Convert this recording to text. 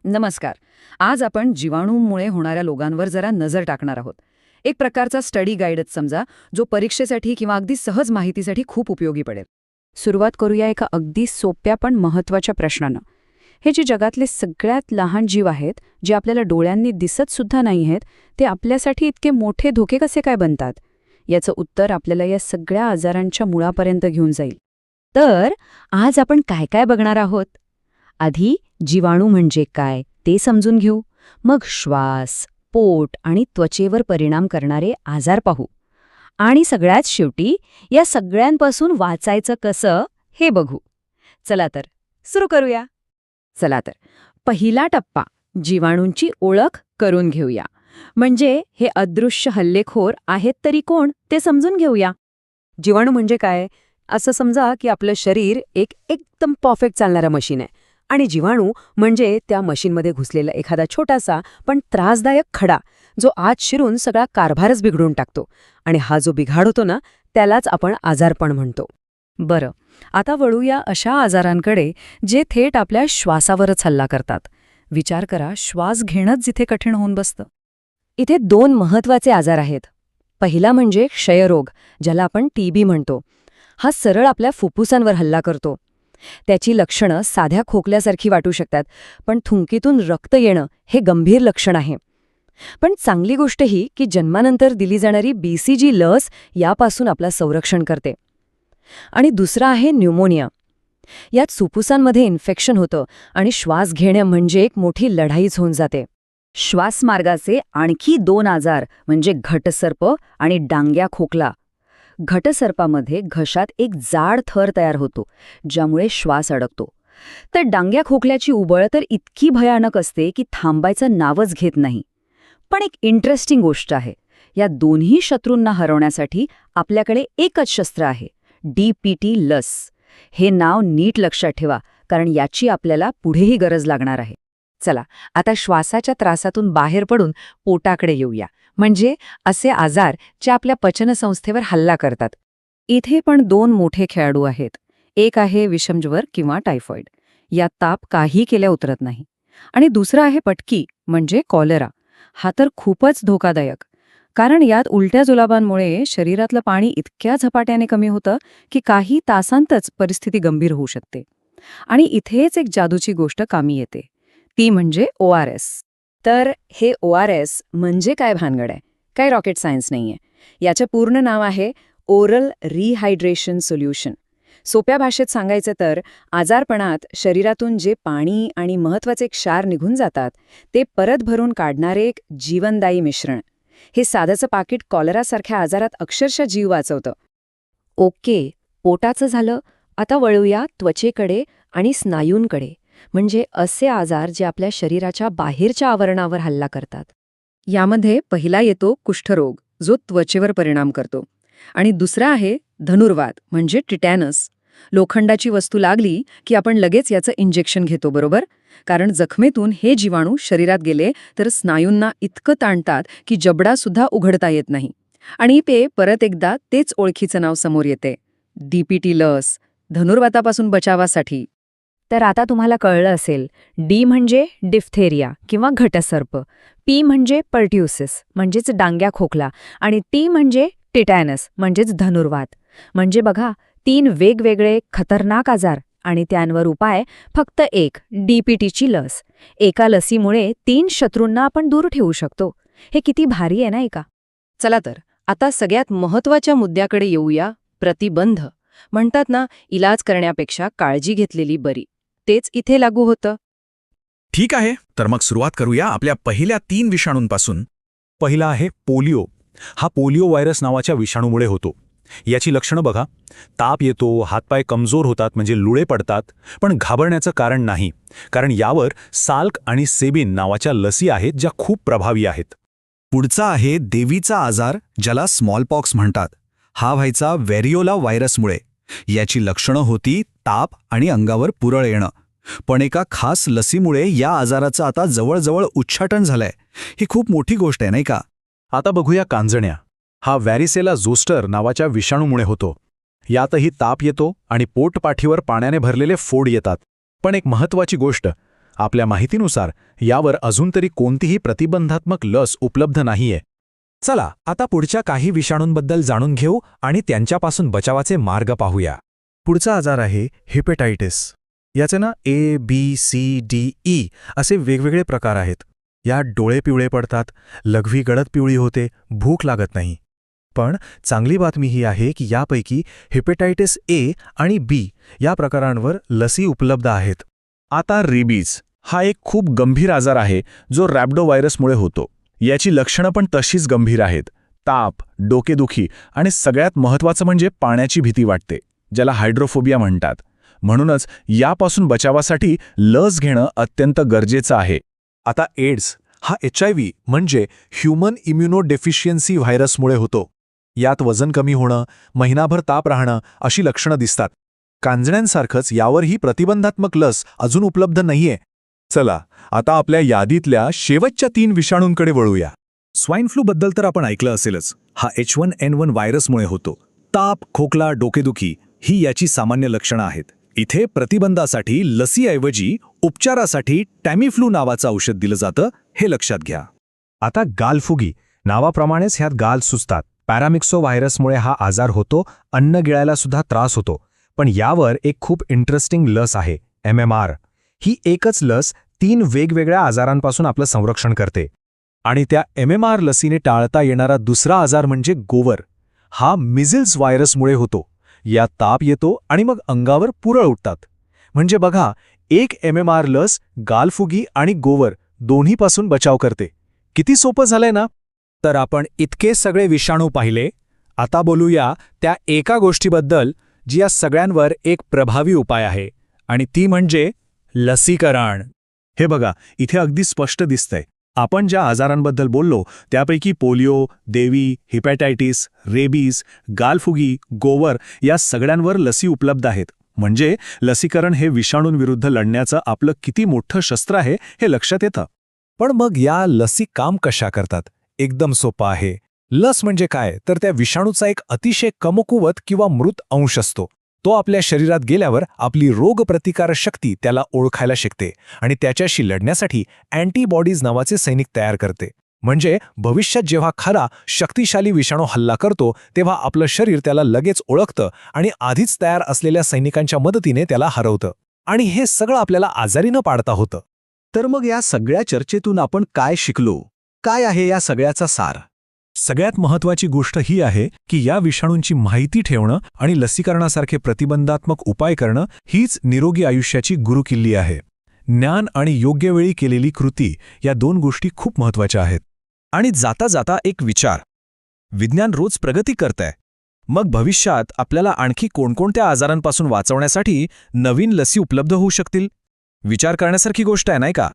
नमस्कार. आज आपण जीवाणूंमुळे होणाऱ्या रोगांवर जरा नजर टाकणार आहोत. एक प्रकारचा स्टडी गाईडच समजा, जो परीक्षेसाठी किंवा अगदी सहज माहितीसाठी खूप उपयोगी पडेल. सुरुवात करूया एका अगदी सोप्या पण महत्त्वाच्या प्रश्नानं. हे जे जगातले सगळ्यात लहान जीव आहेत, जे आपल्याला डोळ्यांनी दिसत सुद्धा नाही आहेत, ते आपल्यासाठी इतके मोठे धोके कसे काय बनतात? याचं उत्तर आपल्याला या सगळ्या आजारांच्या मुळापर्यंत घेऊन जाईल. तर आज आपण काय काय बघणार आहोत? आधी जीवाणू म्हणजे काय ते समजून घेऊ, मग श्वास, पोट आणि त्वचेवर परिणाम करणारे आजार पाहू, आणि सगळ्यात शेवटी या सगळ्यांपासून वाचायचं कसं हे बघू. चला तर सुरू करूया. चला तर, पहिला टप्पा जीवाणूंची ओळख करून घेऊया. म्हणजे हे अदृश्य हल्लेखोर आहेत तरी कोण ते समजून घेऊया. जीवाणू म्हणजे काय? असं समजा की आपलं शरीर एक एकदम परफेक्ट चालणारा मशीन आहे, आणि जीवाणू म्हणजे त्या मशीनमध्ये घुसलेला एखादा छोटासा पण त्रासदायक खडा, जो आत शिरून सगळा कारभारच बिघडून टाकतो. आणि हा जो बिघाड होतो ना, त्यालाच आपण आजारपण म्हणतो. बरं, आता वळूया अशा आजारांकडे जे थेट आपल्या श्वासावरच हल्ला करतात. विचार करा, श्वास घेणंच जिथे कठीण होऊन बसतं. इथे 2 महत्त्वाचे आजार आहेत. पहिला म्हणजे क्षयरोग, ज्याला आपण टीबी म्हणतो. हा सरळ आपल्या फुफ्फुसांवर हल्ला करतो. त्याची लक्षणं साध्या खोकल्यासारखी वाटू शकतात, पण थुंकीतून रक्त येणं हे गंभीर लक्षण आहे. पण चांगली गोष्ट ही की जन्मानंतर दिली जाणारी BCG लस यापासून आपलं संरक्षण करते. आणि दुसरा आहे न्यूमोनिया. यात फुफ्फुसांमध्ये इन्फेक्शन होतं आणि श्वास घेणं म्हणजे एक मोठी लढाईच होऊन जाते. श्वासमार्गाचे आणखी 2 आजार म्हणजे घटसर्प आणि डांग्या खोकला. घटसर्पामध्ये घशात एक जाड थर तयार होतो, ज्यामुळे श्वास अडकतो. तर डांग्या खोकल्याची उबळ तर इतकी भयानक असते की थांबायचं नावच घेत नाही. पण एक इंटरेस्टिंग गोष्ट आहे, या दोन्ही शत्रूंना हरवण्यासाठी आपल्याकडे एकच शस्त्र आहे, DPT लस. हे नाव नीट लक्षात ठेवा, कारण याची आपल्याला पुढेही गरज लागणार आहे. चला, आता श्वासाच्या त्रासातून बाहेर पडून पोटाकडे येऊया. म्हणजे असे आजार जे आपल्या पचनसंस्थेवर हल्ला करतात. इथे पण 2 मोठे खेळाडू आहेत. एक आहे विषमज्वर किंवा टायफॉइड. यात ताप काही केल्या उतरत नाही. आणि दुसरा आहे पटकी म्हणजे कॉलेरा. हा तर खूपच धोकादायक, कारण यात उलट्या जुलाबांमुळे शरीरातलं पाणी इतक्या झपाट्याने कमी होतं की काही तासांतच परिस्थिती गंभीर होऊ शकते. आणि इथेच एक जादूची गोष्ट कामी येते, ती म्हणजे ORS. तर हे ORS म्हणजे काय भानगड आहे? काय रॉकेट सायन्स नाहीये. याचं पूर्ण नाव आहे ओरल रिहायड्रेशन सोल्युशन. सोप्या भाषेत सांगायचं तर, आजारपणात शरीरातून जे पाणी आणि महत्त्वाचे क्षार निघून जातात, ते परत भरून काढणारे एक जीवनदायी मिश्रण. हे साधंचं पाकिट कॉलरासारख्या आजारात अक्षरशः जीव वाचवतं. ओके, पोटाचं झालं. आता वळूया त्वचेकडे आणि स्नायूंकडे. म्हणजे असे आजार जे आपल्या शरीराच्या बाहेरच्या आवरणावर हल्ला करतात. यामध्ये पहिला येतो कुष्ठरोग, जो त्वचेवर परिणाम करतो. आणि दुसरा आहे धनुर्वात म्हणजे टिटॅनस. लोखंडाची वस्तू लागली की आपण लगेच याचं इंजेक्शन घेतो, बरोबर? कारण जखमेतून हे जीवाणू शरीरात गेले तर स्नायूंना इतकं ताणतात की जबडासुद्धा उघडता येत नाही. आणि परत एकदा तेच ओळखीचं नाव समोर येते, DPT लस, धनुर्वातापासून बचावासाठी. तर आता तुम्हाला कळलं असेल, D म्हणजे डिफ्थेरिया किंवा घटसर्प, P म्हणजे पर्ट्युसिस म्हणजेच डांग्या खोकला, आणि T म्हणजे टिटॅनस म्हणजेच धनुर्वात. म्हणजे बघा, 3 वेगवेगळे खतरनाक आजार आणि त्यांवर उपाय फक्त एक, DPTची लस. एका लसीमुळे 3 शत्रूंना आपण दूर ठेवू शकतो. हे किती भारी आहे नाही का? चला तर, आता सगळ्यात महत्त्वाच्या मुद्द्याकडे येऊया, प्रतिबंध. म्हणतात ना, इलाज करण्यापेक्षा काळजी घेतलेली बरी. तेच इथे लागू होतं. ठीक आहे, तर मग सुरुवात करूया आपल्या पहिल्या 3 विषाणूंपासून. पहिला आहे पोलिओ. हा पोलिओ व्हायरस नावाच्या विषाणूमुळे होतो. याची लक्षणं बघा. ताप येतो, हातपाय कमजोर होतात म्हणजे लुळे पडतात. पण घाबरण्याचं कारण नाही, कारण यावर साल्क आणि सेबिन नावाच्या लसी आहेत ज्या खूप प्रभावी आहेत. पुढचा आहे देवीचा आजार, ज्याला स्मॉलपॉक्स म्हणतात. हा व्हायचा व्हेरिओला व्हायरसमुळे. याची लक्षणं होती ताप आणि अंगावर पुरळ येणं. पण एका खास लसीमुळे या आजाराचं आता जवळजवळ उच्चाटन झालंय. ही खूप मोठी गोष्ट आहे नाही का? आता बघूया कांजण्या. हा व्हॅरिसेला झोस्टर नावाच्या विषाणूमुळे होतो. यातही ताप येतो आणि पोटपाठीवर पाण्याने भरलेले फोड येतात. पण एक महत्त्वाची गोष्ट, आपल्या माहितीनुसार यावर अजून तरी कोणतीही प्रतिबंधात्मक लस उपलब्ध नाहीये. चला आता पुढच्या काही विषाणूंबद्दल जाणून घेऊ आणि त्यांच्यापासून बचावाचे मार्ग पाहूया. पुढचा आजार आहे हेपेटायटिस. याचे ना ABCDE असे वेगवेगळे प्रकार आहेत. यात डोळे पिवळे पडतात, लघवी गडद पिवळी होते, भूक लागत नाही. पण चांगली बातमी ही आहे की यापैकी हेपेटायटिस A आणि B या प्रकारांवर लसी उपलब्ध आहेत. आता रेबीज हा एक खूप गंभीर आजार आहे जो रॅबिडो व्हायरसमुळे होतो. याची लक्षणं पण तशीच गंभीर आहेत. ताप, डोकेदुखी आणि सगळ्यात महत्त्वाचं म्हणजे पाण्याची भीती वाटते, ज्याला हायड्रोफोबिया म्हणतात. म्हणूनच यापासून बचावासाठी लस घेणं अत्यंत गरजेचं आहे. आता एड्स हा HIV म्हणजे ह्युमन इम्युनोडेफिशियन्सी व्हायरसमुळे होतो. यात वजन कमी होणं, महिनाभर ताप राहणं अशी लक्षणं दिसतात. कांजण्यांसारखंच यावरही प्रतिबंधात्मक लस अजून उपलब्ध नाहीये. चला आता आपल्या यादीतल्या शेवटच्या 3 विषाणूंकडे वळूया. स्वाईन फ्लूबद्दल तर आपण ऐकलं असेलच. हा H1N1 व्हायरसमुळे होतो. ताप, खोकला, डोकेदुखी ही याची सामान्य लक्षणं आहेत. इथे प्रतिबंधासाठी लसीऐवजी उपचारासाठी टॅमीफ्लू नावाचं औषध दिलं जातं, हे लक्षात घ्या. आता गालफुगी नावाप्रमाणेच ह्यात गाल सुचतात. पॅरामिक्सो व्हायरसमुळे हा आजार होतो. अन्न गिळायला सुद्धा त्रास होतो. पण यावर एक खूप इंटरेस्टिंग लस आहे, MMR. ही एकच लस 3 वेगवेगळ्या आजारांपासून आपलं संरक्षण करते. आणि त्या MMR लसीने टाळता येणारा दुसरा आजार म्हणजे गोवर. हा मिझल्स व्हायरसमुळे होतो. यात ताप येतो आणि मग अंगावर पुरळ उठतात. म्हणजे बघा, एक MMR लस गालफुगी आणि गोवर दोन्हीपासून बचाव करते. किती सोपं झालंय ना? तर आपण इतके सगळे विषाणू पाहिले. आता बोलूया त्या एका गोष्टीबद्दल जी या सगळ्यांवर एक प्रभावी उपाय आहे, आणि ती म्हणजे लसीकरण. हे बघा, इथे अगदी स्पष्ट दिसतंय. आपण ज्या आजारांबद्दल बोललो त्यापैकी पोलिओ, देवी, हिपॅटायटिस, रेबीज, गालफुगी, गोवर या सगळ्यांवर लसी उपलब्ध आहेत. म्हणजे लसीकरण हे विषाणूंविरुद्ध लढण्याचं आपलं किती मोठं शस्त्र आहे हे लक्षात येतं. पण मग या लसी काम कशा करतात? एकदम सोपं आहे. लस म्हणजे काय, तर त्या विषाणूचा एक अतिशय कमकुवत किंवा मृत अंश असतो. तो आपल्या शरीरात गेल्यावर आपली रोगप्रतिकारक शक्ती त्याला ओळखायला शिकते आणि त्याच्याशी लढण्यासाठी अँटीबॉडीज नावाचे सैनिक तयार करते. म्हणजे भविष्यात जेव्हा खरा शक्तिशाली विषाणू हल्ला करतो तेव्हा आपलं शरीर त्याला लगेच ओळखतं आणि आधीच तयार असलेल्या सैनिकांच्या मदतीने त्याला हरवतं. आणि हे सगळं आपल्याला आजारी न पाडता होतं. तर मग या सगळ्या चर्चेतून आपण काय शिकलो? काय आहे या सगळ्याचा सार? सगळ्यात महत्त्वाची गोष्ट ही आहे की या विषाणूंची माहिती ठेवणं आणि लसीकरणासारखे प्रतिबंधात्मक उपाय करणं हीच निरोगी आयुष्याची गुरुकिल्ली आहे. ज्ञान आणि योग्य वेळी केलेली कृती या 2 गोष्टी खूप महत्त्वाच्या आहेत. आणि जाता जाता एक विचार. विज्ञान रोज प्रगती करतंय. मग भविष्यात आपल्याला आणखी कोणकोणत्या आजारांपासून वाचवण्यासाठी नवीन लसी उपलब्ध होऊ शकतील? विचार करण्यासारखी गोष्ट आहे, नाही का?